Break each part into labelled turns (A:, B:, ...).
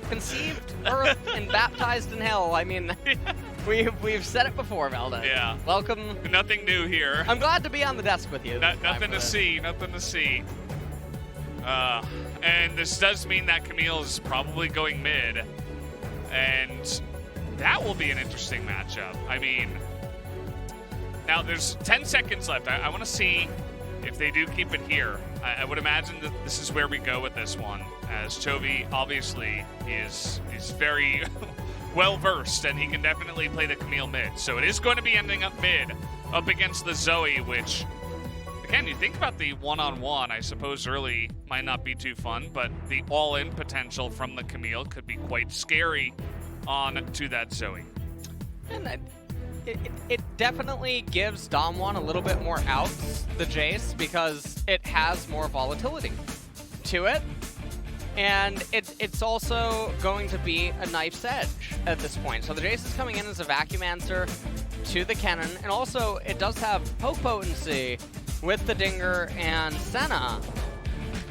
A: conceived, birthed, and baptized in hell. I mean, we've said it before, Velda.
B: Yeah.
A: Welcome.
B: Nothing new here.
A: I'm glad to be on the desk with you.
B: Nothing to see. Nothing to see. And this does mean that Camille is probably going mid, and that will be an interesting matchup. I mean, now there's 10 seconds left. I want to see if they do keep it here. I would imagine that this is where we go with this one, as Chovy obviously is very well versed, and he can definitely play the Camille mid. So it is going to be ending up mid, up against the Zoe, which, again, you think about the one-on-one, I suppose early might not be too fun, but the all-in potential from the Camille could be quite scary on to that Zoe.
A: And it definitely gives DAMWON a little bit more outs, the Jayce, because it has more volatility to it. And it's also going to be a knife's edge at this point. So the Jayce is coming in as a vacuum answer to the Kennen, and also it does have poke potency with the Dinger and Senna.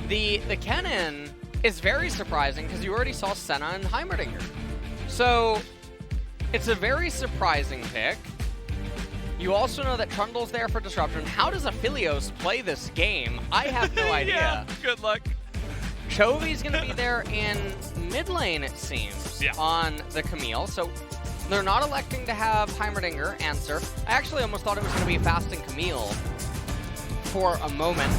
A: The Kennen is very surprising because you already saw Senna and Heimerdinger. So it's a very surprising pick. You also know that Trundle's there for disruption. How does Aphelios play this game? I have no idea.
B: Yeah, good luck.
A: Chovy's going to be there in mid lane, it seems, on the Camille. So they're not electing to have Heimerdinger answer. I actually almost thought it was going to be a fasting Camille for a moment.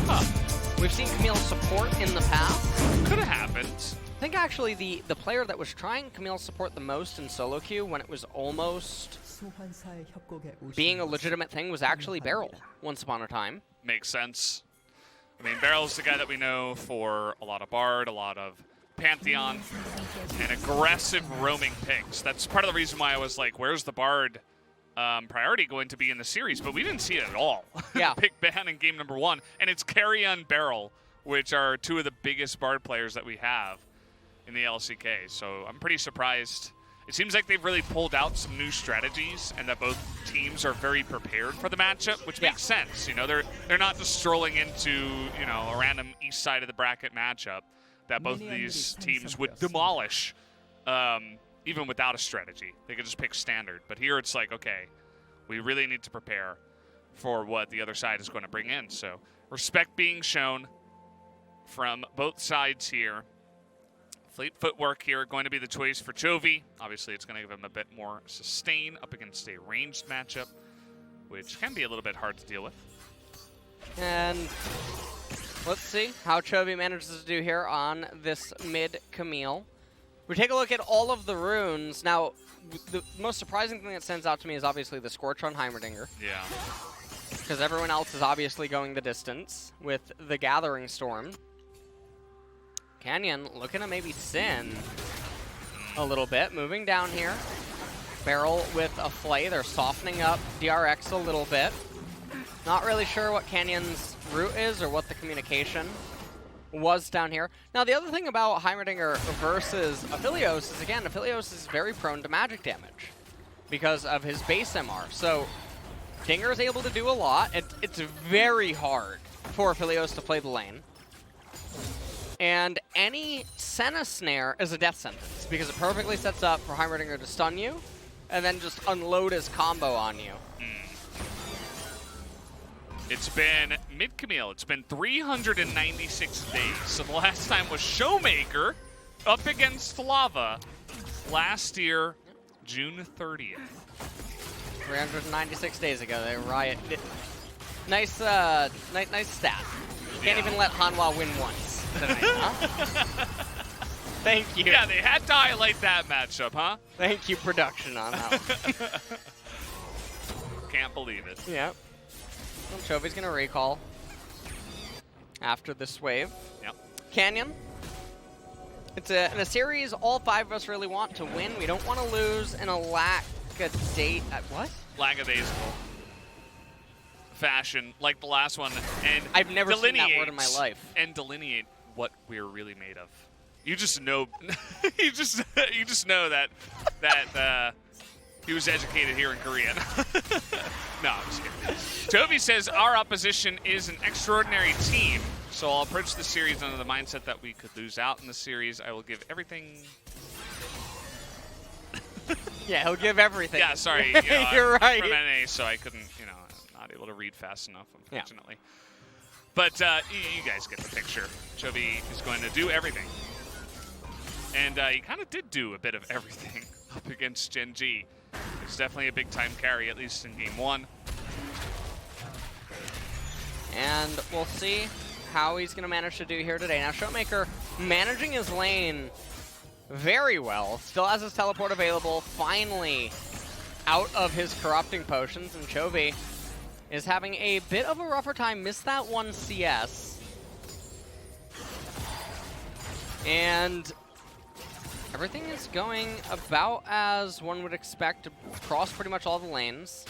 A: We've seen Camille support in the past.
B: Could have happened.
A: I think actually the player that was trying Camille support the most in solo queue when it was almost being a legitimate thing was actually BeryL once upon a time.
B: Makes sense. I mean, BeryL's the guy that we know for a lot of Bard, a lot of Pantheon, and aggressive roaming picks. That's part of the reason why I was like, where's the Bard priority going to be in the series? But we didn't see it at all.
A: Yeah.
B: Pick ban in game number 1. And it's Keria and BeryL, which are two of the biggest Bard players that we have in the LCK. So I'm pretty surprised. It seems like they've really pulled out some new strategies, and that both teams are very prepared for the matchup, which makes sense. You know, they're not just strolling into, you know, a random east side of the bracket matchup that both of these teams would demolish, even without a strategy. They could just pick standard. But here it's like, okay, we really need to prepare for what the other side is going to bring in. So respect being shown from both sides here. Fleet footwork here going to be the choice for Chovy. Obviously, it's going to give him a bit more sustain up against a ranged matchup, which can be a little bit hard to deal with.
A: And let's see how Chovy manages to do here on this mid Camille. We take a look at all of the runes. Now, the most surprising thing that stands out to me is obviously the Scorch on Heimerdinger.
B: Yeah.
A: Because everyone else is obviously going the distance with the Gathering Storm. Canyon looking to maybe sin a little bit, moving down here. BeryL with a Flay, they're softening up DRX a little bit. Not really sure what Canyon's route is or what the communication was down here. Now the other thing about Heimerdinger versus Aphelios is, again, Aphelios is very prone to magic damage because of his base MR. So Dinger is able to do a lot. It's very hard for Aphelios to play the lane. And any Senna snare is a death sentence because it perfectly sets up for Heimerdinger to stun you and then just unload his combo on you.
B: It's been mid-Camille. It's been 396 days. So the last time was ShowMaker up against Lava last year, June 30th.
A: 396 days ago, they riot. Nice stat. Can't even let Hanwha win once. Tonight, huh? Thank you.
B: Yeah, they had to highlight that matchup, huh?
A: Thank you, production, on that one.
B: Can't believe it.
A: Yep. Well, Chovy's going to recall after this wave.
B: Yep.
A: Canyon. It's in a series all 5 of us really want to win. We don't want to lose in a what?
B: Lackadaisical fashion, like the last one, and
A: I've never seen that word in my life.
B: And delineate what we're really made of. You just know, you just know that he was educated here in Korea. No, I'm just kidding. Chovy says our opposition is an extraordinary team, so I'll approach the series under the mindset that we could lose out in the series. I will give everything
A: Yeah, he'll give everything.
B: Yeah, sorry.
A: You're right.
B: From NA, so I couldn't, not able to read fast enough, unfortunately.
A: Yeah.
B: But you guys get the picture. Chovy is going to do everything. And he kind of did do a bit of everything up against Gen G. It's definitely a big-time carry, at least in Game 1.
A: And we'll see how he's going to manage to do here today. Now, ShowMaker managing his lane very well. Still has his teleport available. Finally out of his corrupting potions. And Chovy is having a bit of a rougher time. Missed that one CS. And everything is going about as one would expect across pretty much all the lanes.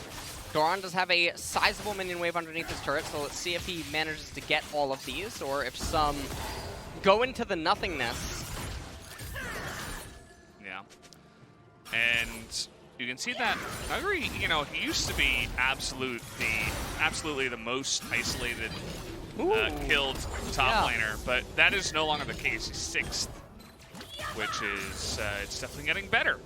A: Doran does have a sizable minion wave underneath his turret, so let's see if he manages to get all of these, or if some go into the nothingness.
B: Yeah. And you can see that Nuguri, he used to be absolutely the most isolated killed top laner, but that is no longer the case. He's 6th, which is, it's definitely getting better.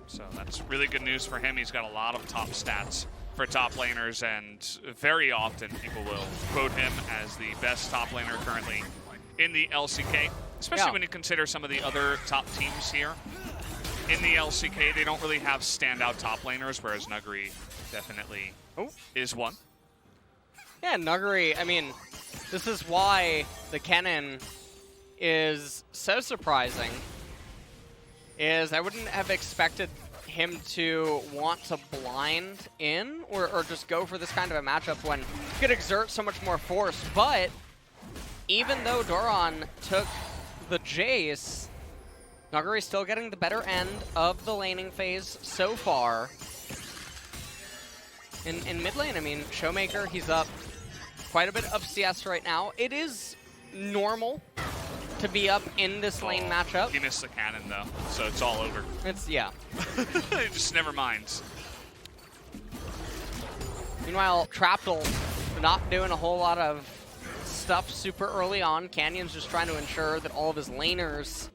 B: So that's really good news for him. He's got a lot of top stats for top laners, and very often people will quote him as the best top laner currently in the LCK, especially when you consider some of the other top teams here. In the LCK, they don't really have standout top laners, whereas Nuguri definitely is one.
A: Yeah, Nuguri, I mean, this is why the Kennen is so surprising, is I wouldn't have expected him to want to blind in or just go for this kind of a matchup when he could exert so much more force. But even though Doran took the Jayce, Nuguri's still getting the better end of the laning phase so far. In mid lane, I mean, ShowMaker, he's up quite a bit of CS right now. It is normal to be up in this lane matchup.
B: He missed the cannon, though, so it's all over.
A: Yeah.
B: Just never mind.
A: Meanwhile, Trundle not doing a whole lot of stuff super early on. Canyon's just trying to ensure that all of his laners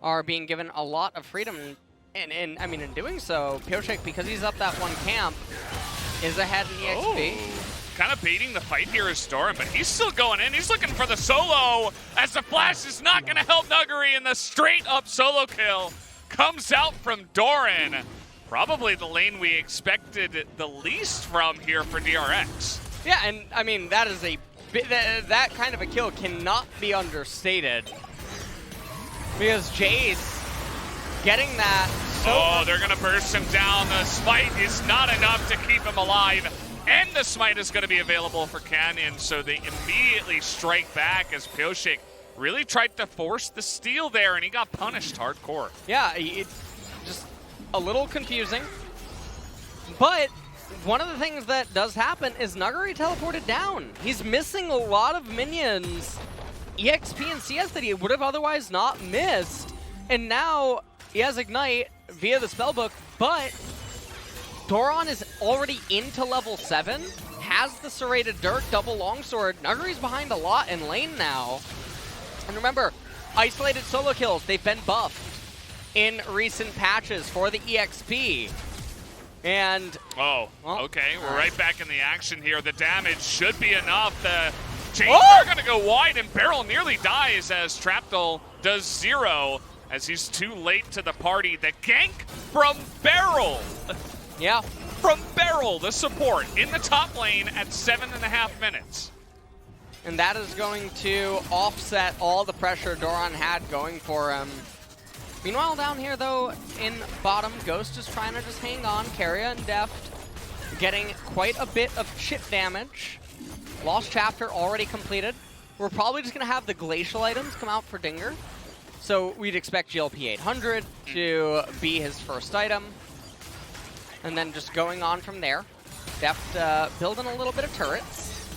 A: are being given a lot of freedom. And I mean, in doing so, Pyosik, because he's up that one camp, is ahead in EXP.
B: Kind of baiting the fight here is Doran, but he's still going in. He's looking for the solo, as the flash is not going to help Nuguri, and the straight-up solo kill comes out from Doran. Probably the lane we expected the least from here for DRX.
A: Yeah, and I mean, that is that kind of a kill cannot be understated. Because Jayce getting that
B: they're going to burst him down. The smite is not enough to keep him alive. And the smite is going to be available for Kennen, so they immediately strike back as Pyosik really tried to force the steal there, and he got punished hardcore.
A: Yeah, it's just a little confusing. But one of the things that does happen is Nuguri teleported down. He's missing a lot of minions, EXP and CS, that he would have otherwise not missed. And now he has Ignite via the spellbook, but Doran is already into level 7, has the serrated Dirk, double longsword. Nuguri's behind a lot in lane now. And remember, isolated solo kills, they've been buffed in recent patches for the EXP. And
B: okay, we're right back in the action here. The damage should be enough. The Jayce are going to go wide, and BeryL nearly dies as Trundle does 0, as he's too late to the party. The gank from BeryL.
A: Yeah.
B: From BeryL, the support, in the top lane at 7.5 minutes.
A: And that is going to offset all the pressure Doran had going for him. Meanwhile, down here, though, in bottom, Ghost is trying to just hang on. Keria and Deft getting quite a bit of chip damage. Lost Chapter already completed. We're probably just going to have the Glacial items come out for Dinger. So we'd expect GLP 800 to be his first item. And then just going on from there. Deft building a little bit of turrets.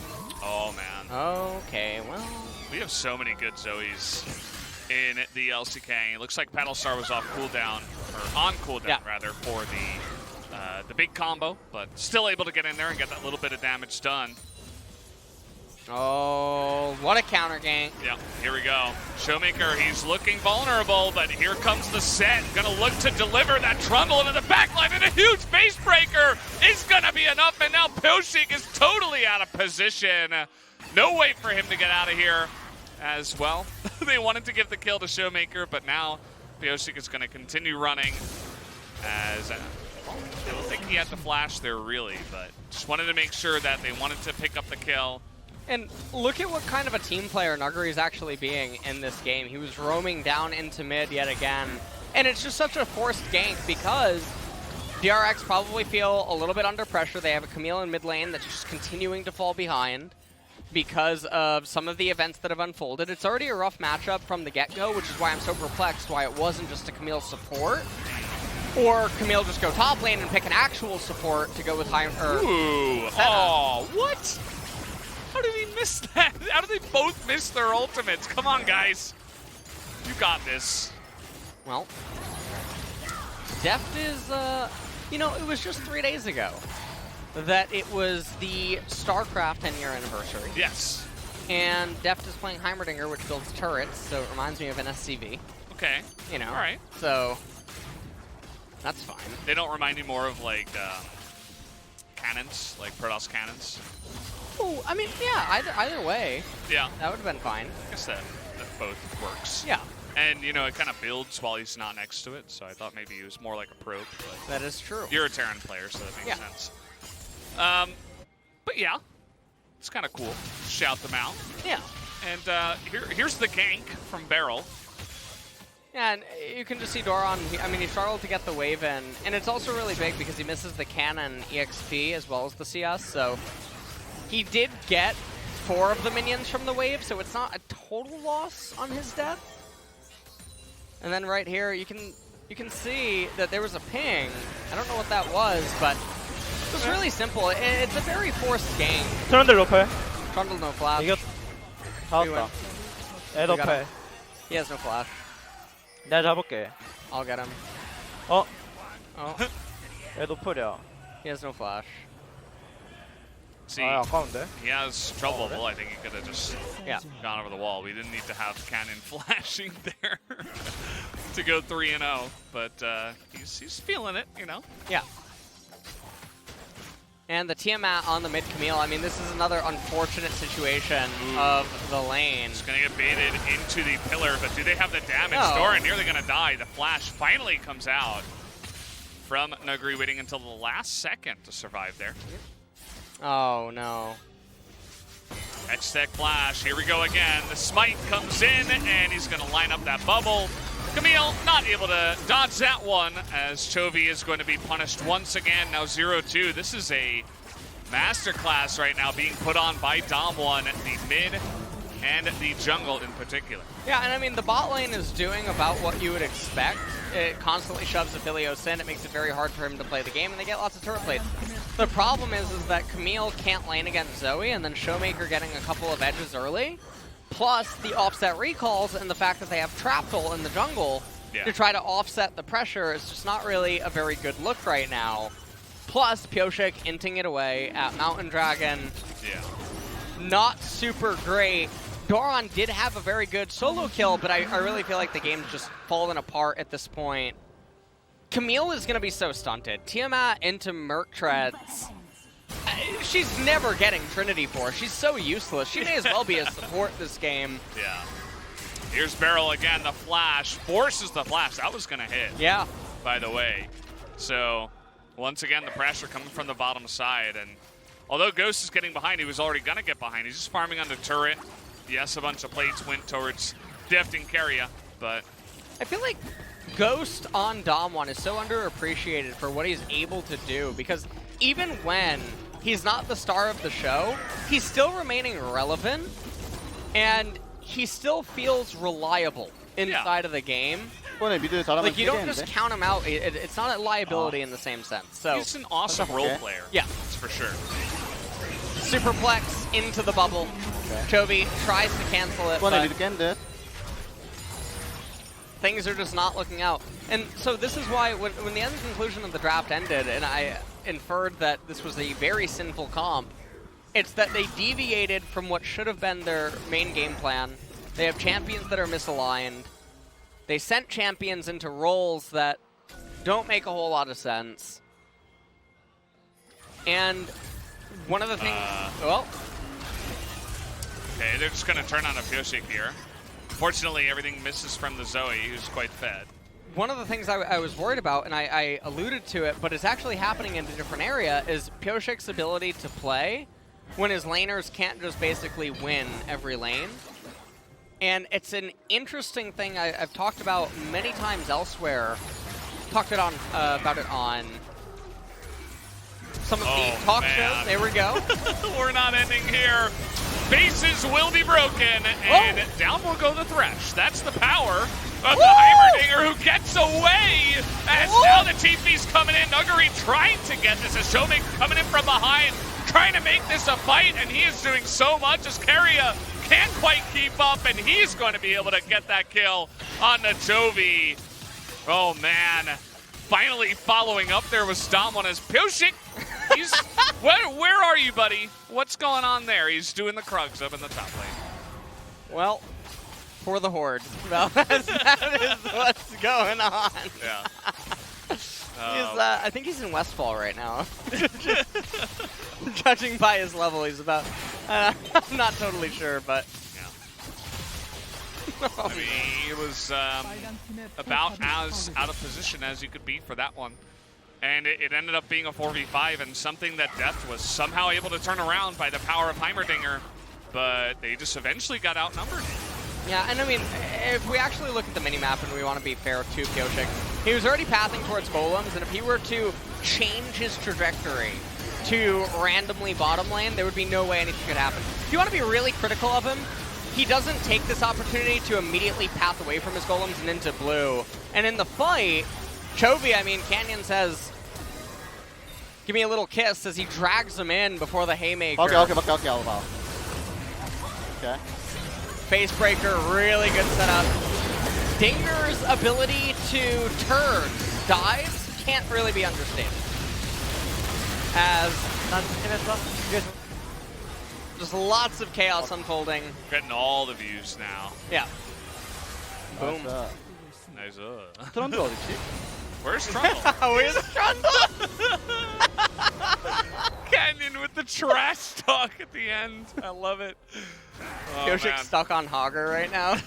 B: Oh, man.
A: Okay, well.
B: We have so many good Zoes in the LCK. It looks like Battlestar was off cooldown, or on cooldown, rather, for the big combo, but still able to get in there and get that little bit of damage done.
A: Oh, What a counter gank.
B: Yeah, here we go. ShowMaker, he's looking vulnerable, but here comes the Sett. Gonna look to deliver that Trundle into the backline, and a huge face breaker is gonna be enough, and now Pyosik is totally out of position. No way for him to get out of here as well. They wanted to give the kill to ShowMaker, but now Pyosik is gonna continue running as I don't think he had the flash there really, but just wanted to make sure that they wanted to pick up the kill.
A: And look at what kind of a team player Nuguri is actually being in this game. He was roaming down into mid yet again. And it's just such a forced gank because DRX probably feel a little bit under pressure. They have a Camille in mid lane that's just continuing to fall behind because of some of the events that have unfolded. It's already a rough matchup from the get-go, which is why I'm so perplexed why it wasn't just a Camille support. Or Camille just go top lane and pick an actual support to go with Heimerdinger.
B: Ooh, oh, what? How did he miss that? How did they both miss their ultimates? Come on, guys. You got this.
A: Well, Deft is, you know, it was just 3 days ago that it was the StarCraft 10-year anniversary.
B: Yes.
A: And Deft is playing Heimerdinger, which builds turrets, so it reminds me of an SCV.
B: Okay.
A: You know.
B: All right.
A: So that's fine.
B: They don't remind me more of like cannons, like Protoss cannons.
A: Oh, I mean, yeah, either way.
B: Yeah.
A: That would have been fine.
B: I guess that both works.
A: Yeah.
B: And, you know, it kind of builds while he's not next to it, so I thought maybe he was more like a probe. But
A: that is true.
B: you're a Terran player, so that makes sense. But yeah, it's kind of cool. Shout them out.
A: Yeah.
B: And here's the gank from BeryL.
A: Yeah, and you can just see Doran, I mean, he struggled to get the wave in, and it's also really big because he misses the Kennen EXP as well as the CS, so he did get 4 of the minions from the wave, so it's not a total loss on his death. And then right here, you can see that there was a ping. I don't know what that was, but it was really simple. It's a very forced game.
C: 트런들 높여.
A: Trundle no flash.
C: 이겼. 다 왔다. 애 높여.
A: He has no flash.
C: 내가 잡을게.
A: I'll get him.
C: 어?
A: Oh,
C: 애 높으려.
A: he has no flash.
B: See,
C: 아, 아까운데?
B: he has trouble. Well, I think he could have just gone over the wall. We didn't need to have Cannon flashing there to go 3-0, but he's feeling it, you know?
A: Yeah. And the Tiamat on the mid Camille, I mean, this is another unfortunate situation of the lane.
B: It's going to get baited into the pillar, but do they have the damage?
A: No.
B: Doran nearly going to die. The flash finally comes out from Nuguri, waiting until the last second to survive there.
A: Oh, no.
B: X-Tech flash, here we go again. The smite comes in, and he's going to line up that bubble. Camille not able to dodge that one, as Chovy is going to be punished once again. Now 0-2. This is a masterclass right now being put on by DAMWON, the mid and the jungle in particular.
A: Yeah, and I mean, the bot lane is doing about what you would expect. It constantly shoves Aphelios in. It makes it very hard for him to play the game, and they get lots of turret plates. The problem is that Camille can't lane against Zoe, and then ShowMaker getting a couple of edges early, plus the offset recalls and the fact that they have Trundle in the jungle to try to offset the pressure is just not really a very good look right now. Plus, Pyosik inting it away at Mountain Dragon.
B: Yeah.
A: Not super great. Doran did have a very good solo kill, but I really feel like the game's just fallen apart at this point. Camille is going to be so stunted. Tiamat into Merc Treads. She's never getting Trinity for. She's so useless. She may as well be a support this game.
B: Yeah. Here's BeryL again, the flash. Forces the flash. That was going to hit.
A: Yeah.
B: By the way. So, once again, the pressure coming from the bottom side. And although Ghost is getting behind, he was already going to get behind. He's just farming on the turret. Yes, a bunch of plates went towards Deft and Keria, but
A: I feel like Ghost on DAMWON is so underappreciated for what he's able to do, because even when he's not the star of the show, he's still remaining relevant, and he still feels reliable inside of the game. Like, you don't just count him out. It's not a liability in the same sense. So
B: he's an awesome role player.
A: Yeah.
B: That's for sure.
A: Superplex into the bubble. Chovy tries to cancel it, but things are just not looking out. And so this is why when the end conclusion of the draft ended, and I inferred that this was a very sinful comp, It's that they deviated from what should have been their main game plan. They have champions that are misaligned. They sent champions into roles that don't make a whole lot of sense. And one of the things, well.
B: Okay, they're just going to turn on a Pyosik here. Fortunately, everything misses from the Zoe, who's quite fed.
A: One of the things I was worried about, and I alluded to it, but it's actually happening in a different area, is Pyosik's ability to play when his laners can't just basically win every lane. And it's an interesting thing I've talked about many times elsewhere. Talked it on about it on some of the talk shows. There we go.
B: We're not ending here. Bases will be broken, and down will go the Thresh. That's the power of the Heimerdinger, who gets away as now the TP's coming in. Nuguri trying to get this as ShowMaker coming in from behind, trying to make this a fight, and he is doing so much as Keria can't quite keep up, and he's going to be able to get that kill on the Chovy. Oh man, finally following up there with DAMWON as Pyosik. He's, where are you, buddy? What's going on there? He's doing the Krugs up in the top lane.
A: Well, for the Horde. Well, that is what's going on.
B: Yeah.
A: I think he's in Westfall right now. Judging by his level, he's about, I'm not totally sure, but.
B: Yeah. I mean, it was about as out of position as you could be for that one. And it ended up being a 4v5 and something that Deft was somehow able to turn around by the power of Heimerdinger, but they just eventually got outnumbered.
A: Yeah, and I mean, if we actually look at the minimap and we want to be fair to Pyosik, he was already pathing towards golems, and if he were to change his trajectory to randomly bottom lane, there would be no way anything could happen. If you want to be really critical of him, he doesn't take this opportunity to immediately path away from his golems and into blue. And in the fight, Chovy, I mean, Canyon says, give me a little kiss as he drags him in before the Haymaker.
C: Okay.
A: Facebreaker, really good setup. Dinger's ability to turn dives can't really be understated. As just lots of chaos unfolding.
B: Getting all the views now.
A: Yeah. Boom.
B: Nice.
C: Trundle.
B: Where's Trundle?
A: Where's Trundle?
B: Kennen with the trash talk at the end. I love it. Oh,
A: Pyosik's stuck on Hogger right now.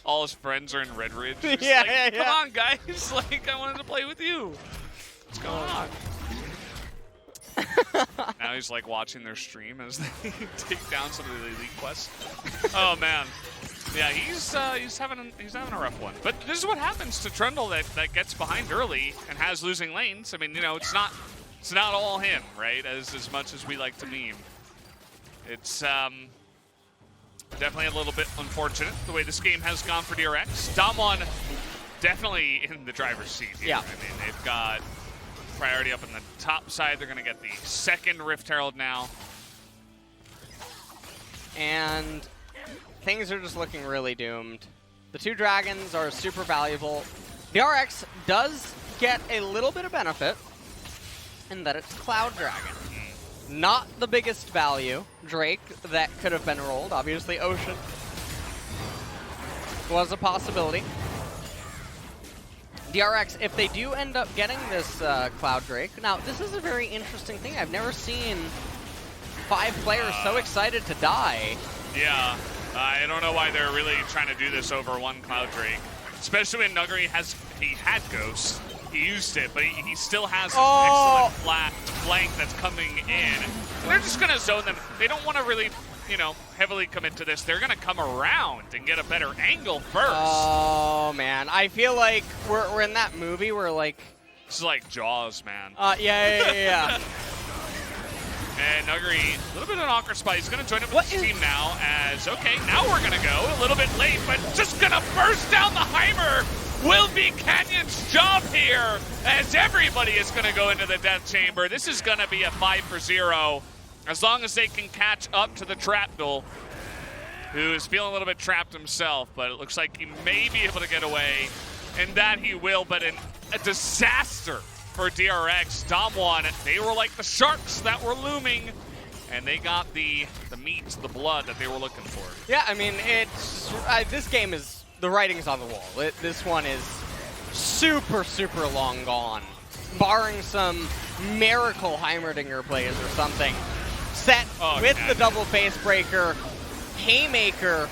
B: All his friends are in Red Ridge.
A: Yeah.
B: Come on, guys. Like, I wanted to play with you. What's going on? Now he's like watching their stream as they take down some of the elite quests. Oh man. Yeah, he's having a rough one. But this is what happens to Trundle that gets behind early and has losing lanes. I mean, you know, it's not all him, right? As much as we like to meme. It's definitely a little bit unfortunate the way this game has gone for DRX. DAMWON definitely in the driver's seat here.
A: Yeah.
B: I mean, they've got priority up on the top side. They're going to get the second Rift Herald now.
A: And things are just looking really doomed. The two dragons are super valuable. DRX does get a little bit of benefit in that it's Cloud Dragon. Not the biggest value. Drake, that could have been rolled. Obviously, Ocean was a possibility. DRX, if they do end up getting this Cloud Drake, now this is a very interesting thing. I've never seen 5 players so excited to die.
B: Yeah, I don't know why they're really trying to do this over one Cloud Drake, especially when Nuguri had Ghost. He used it, but he still has an excellent flank that's coming in. So they're just going to zone them. They don't want to really, you know, heavily commit to this. They're going to come around and get a better angle first.
A: Oh, man. I feel like we're in that movie where, like...
B: This is like Jaws, man.
A: Yeah.
B: And Nuguri, a little bit of an awkward spot. He's going to join up with his team now as, okay, now we're going to go. A little bit late, but just going to burst down the Heimer. Will be Canyon's job here, as everybody is going to go into the death chamber. This is going to be a 5-for-0, as long as they can catch up to the Trundle, who is feeling a little bit trapped himself, but it looks like he may be able to get away, and that he will, but a disaster for DRX. DAMWON, they were like the sharks that were looming, and they got the meat, the blood that they were looking for.
A: Yeah, I mean, it's this game is, the writing's on the wall. This one is super, super long gone. Barring some miracle Heimerdinger plays or something. Sett with the double face breaker, Haymaker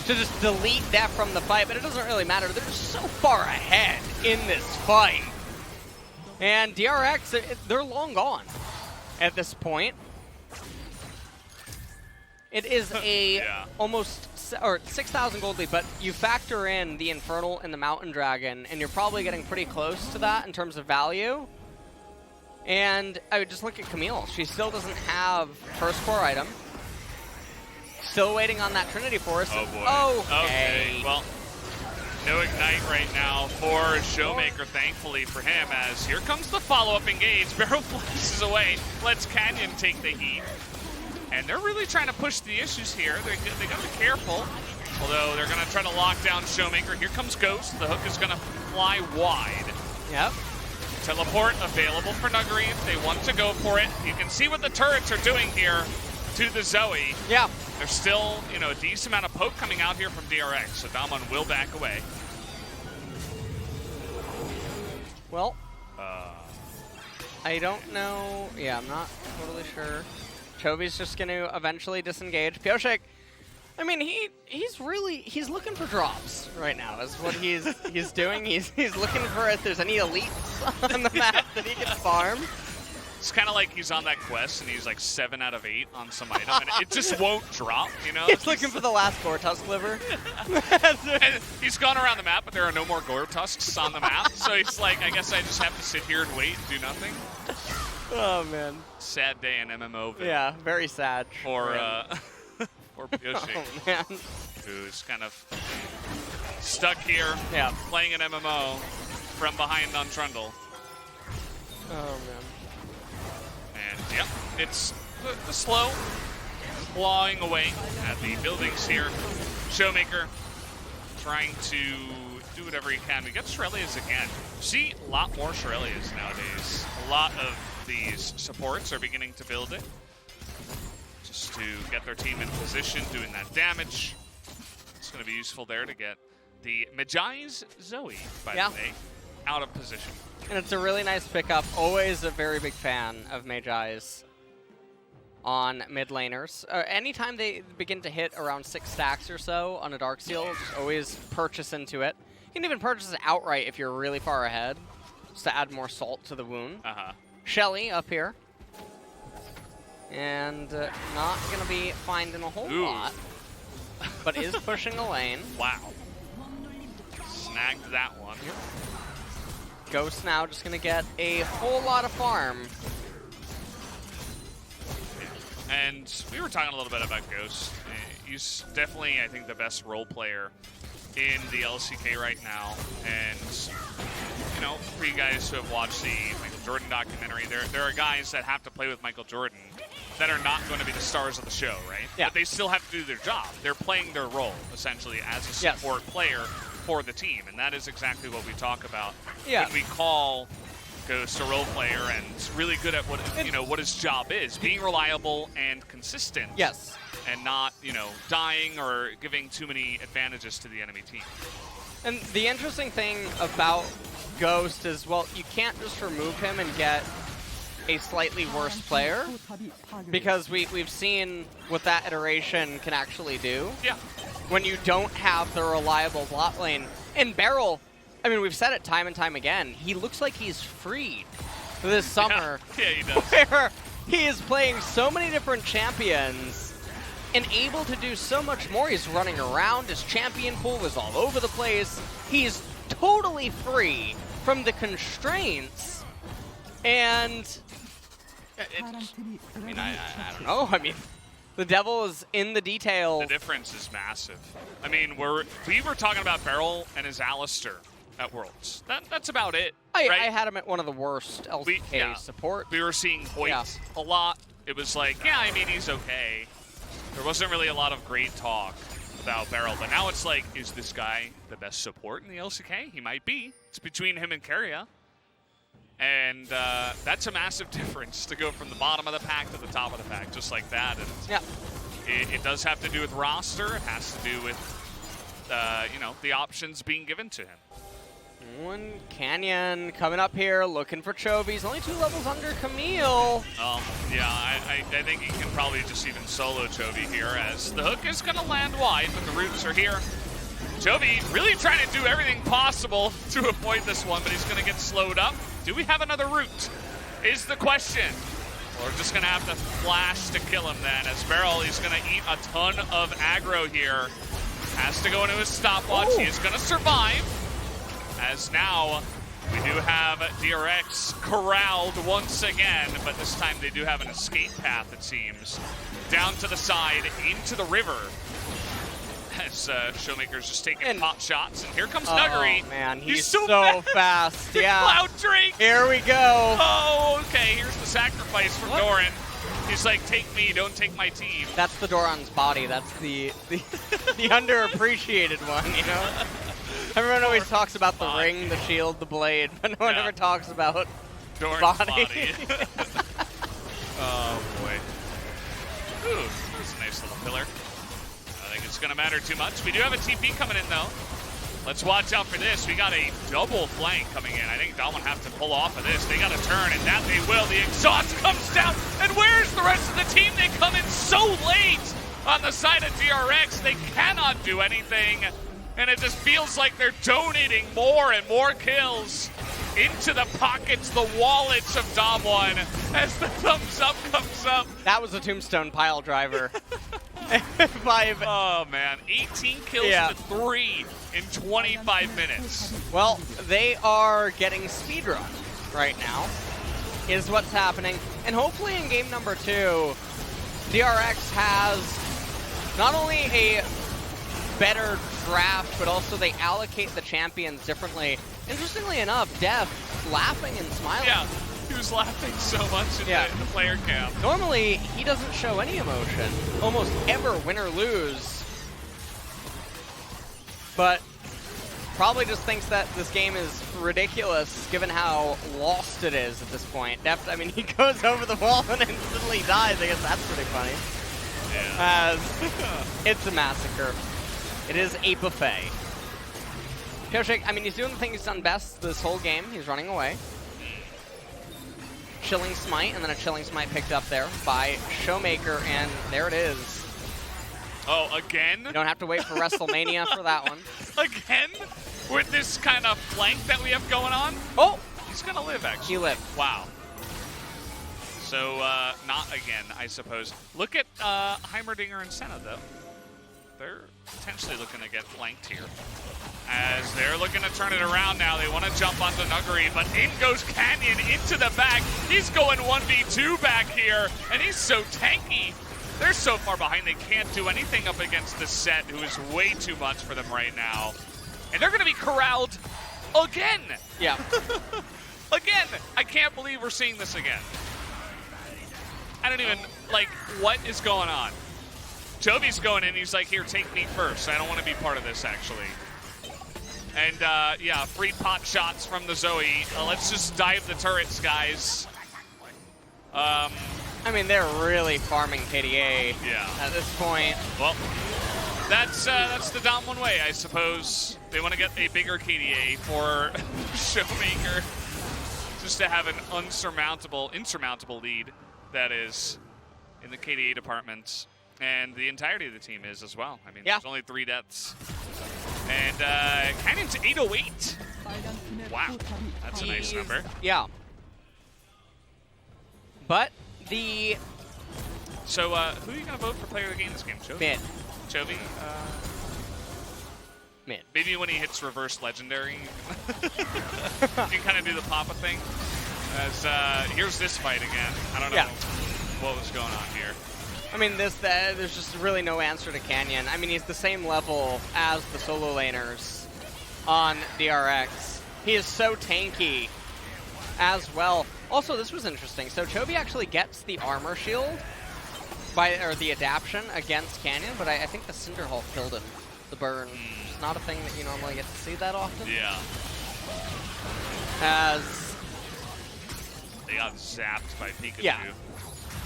A: to just delete Deft from the fight, but it doesn't really matter. They're just so far ahead in this fight. And DRX, they're long gone at this point. It is a almost 6,000 gold lead, but you factor in the Infernal and the Mountain Dragon, and you're probably getting pretty close to that in terms of value. And I would just look at Camille. She still doesn't have first core item. Still waiting on that Trinity Force.
B: Oh boy.
A: Okay.
B: Well, no Ignite right now for ShowMaker, thankfully for him, as here comes the follow-up engage. BeryL flashes away, lets Canyon take the heat. And they're really trying to push the issues here. They got to be careful. Although they're going to try to lock down ShowMaker. Here comes Ghost. The hook is going to fly wide.
A: Yep.
B: Teleport available for Nuguri if they want to go for it. You can see what the turrets are doing here to the Zoe.
A: Yeah.
B: There's still, a decent amount of poke coming out here from DRX, so DAMWON will back away.
A: Well, I don't know. Yeah, I'm not totally sure. Chovy's just going to eventually disengage. Pyosik, I mean, he's looking for drops right now is what he's doing. He's looking for if there's any elites on the map that he can farm.
B: It's kind of like he's on that quest and he's like 7 out of 8 on some item and it just won't drop,
A: He's looking for the last Gore Tusk liver.
B: And he's gone around the map, but there are no more Gore Tusks on the map. So he's like, I guess I just have to sit here and wait and do nothing.
A: Oh, man.
B: Sad day in MMO.
A: Yeah, very sad.
B: For Pyosik,
A: oh, man.
B: Who's kind of stuck here, playing an MMO from behind on Trundle.
A: Oh, man.
B: And, yep, it's the slow clawing away at the buildings here. ShowMaker trying to do whatever he can. We get Shirelias again. See a lot more Shirelias nowadays. A lot of these supports are beginning to build it. Just to get their team in position, doing that damage. It's going to be useful there to get the Magi's Zoe, by the way, out of position.
A: And it's a really nice pickup. Always a very big fan of Magi's on mid laners. Anytime they begin to hit around 6 stacks or so on a Darksteel, just always purchase into it. You can even purchase it outright if you're really far ahead, just to add more salt to the wound. Shelly up here. And not going to be finding a whole lot, but is pushing a lane.
B: Wow. Snagged that one.
A: Ghost now just going to get a whole lot of farm.
B: And we were talking a little bit about Ghost. He's definitely, I think, the best role player in the LCK right now. And, for you guys who have watched the Michael Jordan documentary, there are guys that have to play with Michael Jordan that are not going to be the stars of the show, right?
A: Yeah.
B: But they still have to do their job. They're playing their role, essentially, as a support player for the team. And that is exactly what we talk about when we call Ghost a role player and really good at what his job is, being reliable and consistent.
A: Yes.
B: And not, dying or giving too many advantages to the enemy team.
A: And the interesting thing about Ghost is, well, you can't just remove him and get a slightly worse player, because we've seen what that iteration can actually do.
B: Yeah.
A: When you don't have the reliable bot lane. And BeryL, I mean, we've said it time and time again, he looks like he's freed this summer.
B: Yeah, he does.
A: Where he is playing so many different champions and able to do so much more. He's running around, his champion pool was all over the place. He's totally free from the constraints. And I don't know. I mean, the devil is in the detail.
B: The difference is massive. I mean, we were talking about BeryL and his Alistair at Worlds. That's about it.
A: I
B: right?
A: had him at one of the worst LCK support.
B: We were seeing Hoyt a lot. It was like, I mean, he's okay. There wasn't really a lot of great talk about BeryL, but now it's like, is this guy the best support in the LCK? He might be. It's between him and Keria. And that's a massive difference to go from the bottom of the pack to the top of the pack, just like that. And
A: Yeah.
B: it does have to do with roster. It has to do with, you know, the options being given to him.
A: One Canyon coming up here, looking for Chovy. He's only 2 levels under Camille.
B: Yeah, I think he can probably just even solo Chovy here, as the hook is going to land wide, but the roots are here. Chovy really trying to do everything possible to avoid this one, but he's going to get slowed up. Do we have another root? Is the question. We're just going to have to flash to kill him then, as BeryL, he's going to eat a ton of aggro here. Has to go into his stopwatch.
A: Ooh.
B: He is going to survive, as now we do have DRX corralled once again, but this time they do have an escape path, it seems. Down to the side, into the river, as ShowMaker's just taking pot shots, and here comes Nuguri.
A: Oh man, he's
B: so
A: fast. Yeah.
B: Cloud Drake.
A: Here we go.
B: Oh, okay, here's the sacrifice from Doran. He's like, take me, don't take my team.
A: That's the Doran's body. That's the underappreciated one, you know? Everyone always talks about the ring, the shield, the blade, but no one ever talks about
B: Doran's
A: body.
B: Oh boy. Ooh, that's a nice little pillar. I think it's gonna matter too much. We do have a TP coming in though. Let's watch out for this. We got a double flank coming in. I think DWG have to pull off of this. They got to turn, and that they will. The exhaust comes down, and where's the rest of the team? They come in so late on the side of DRX. They cannot do anything, and it just feels like they're donating more and more kills into the pockets, the wallets of DWG as the thumbs up comes up.
A: That was a tombstone pile driver.
B: Oh man, 18 kills to 3 in 25 minutes.
A: Well, they are getting speedrun right now, is what's happening. And hopefully in game number 2, DRX has not only a better draft, but also they allocate the champions differently. Interestingly enough, Deft laughing and smiling.
B: Yeah, he was laughing so much in the player camp.
A: Normally, he doesn't show any emotion, almost ever, win or lose. But probably just thinks that this game is ridiculous, given how lost it is at this point. Deft, I mean, he goes over the wall and instantly dies. I guess that's pretty funny.
B: Yeah.
A: As it's a massacre. It is a buffet. Pyosik, I mean, he's doing the thing he's done best this whole game. He's running away. Chilling Smite, and then a Chilling Smite picked up there by ShowMaker, and there it is.
B: Oh, again?
A: You don't have to wait for WrestleMania for that one.
B: Again? With this kind of flank that we have going on?
A: Oh!
B: He's gonna live, actually.
A: He lived.
B: Wow. So, not again, I suppose. Look at Heimerdinger and Senna, though. They're potentially looking to get flanked here, as they're looking to turn it around now. They want to jump onto Nuguri, but in goes Canyon into the back. He's going 1v2 back here, and he's so tanky. They're so far behind, they can't do anything up against the Sett, who is way too much for them right now. And they're going to be corralled again.
A: Yeah.
B: Again. I can't believe we're seeing this again. I don't even, like, what is going on? Chovy's going in, he's like, here, take me first. I don't want to be part of this, actually. And, yeah, free pot shots from the Zoe. Let's just dive the turrets, guys.
A: I mean, they're really farming KDA at this point.
B: Well, that's the DAMWON way, I suppose. They want to get a bigger KDA for ShowMaker, just to have an insurmountable lead, that is, in the KDA department. And the entirety of the team is as well. I mean, there's only 3 deaths. And Cannon's 808. Wow, that's a nice number.
A: Yeah. But the...
B: So, who are you going to vote for player of the game this game? Chovy?
A: Mid.
B: Chovy?
A: Mid.
B: Maybe when he hits reverse legendary, you can kind of do the Papa thing. As here's this fight again. I don't know what was going on here.
A: I mean, there's just really no answer to Canyon. I mean, he's the same level as the solo laners on DRX. He is so tanky as well. Also, this was interesting. So Chovy actually gets the armor shield, or the adaption against Canyon, but I think the Cinder Hulk killed him. The burn. It's not a thing that you normally get to see that often.
B: Yeah.
A: As
B: They got zapped by Pikachu.
A: Yeah.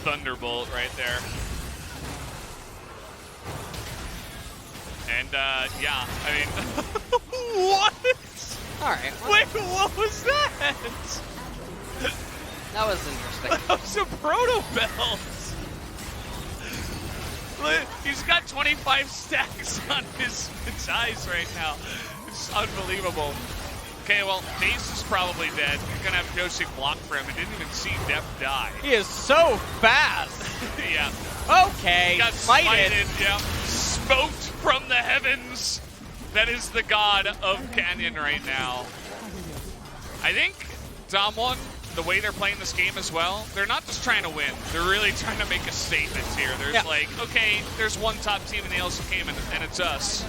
B: Thunderbolt right there. And yeah, I mean, what?
A: All right.
B: Wait, what was that?
A: That was interesting.
B: That was a Proto Belt. He's got 25 stacks on his eyes right now. It's unbelievable. Okay, well, Jayce is probably dead. You're gonna have Pyosik block for him. I didn't even see Deft die.
A: He is so fast.
B: Yeah.
A: Okay.
B: Got
A: smited.
B: smited, yeah. Smoked from the heavens. That is the god of Canyon right now. I think DAMWON, the way they're playing this game as well, they're not just trying to win. They're really trying to make a statement here. There's like, okay, there's one top team in the LCK and it's us.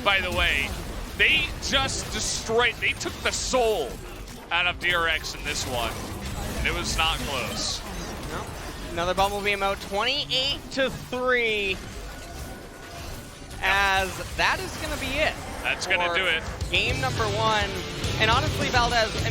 B: By the way, they just destroyed, they took the soul out of DRX in this one. And it was not close.
A: No. Another Bumblebee emote, 28-3. As that is going to be it.
B: That's going to do it.
A: Game number 1. And honestly, Valdez,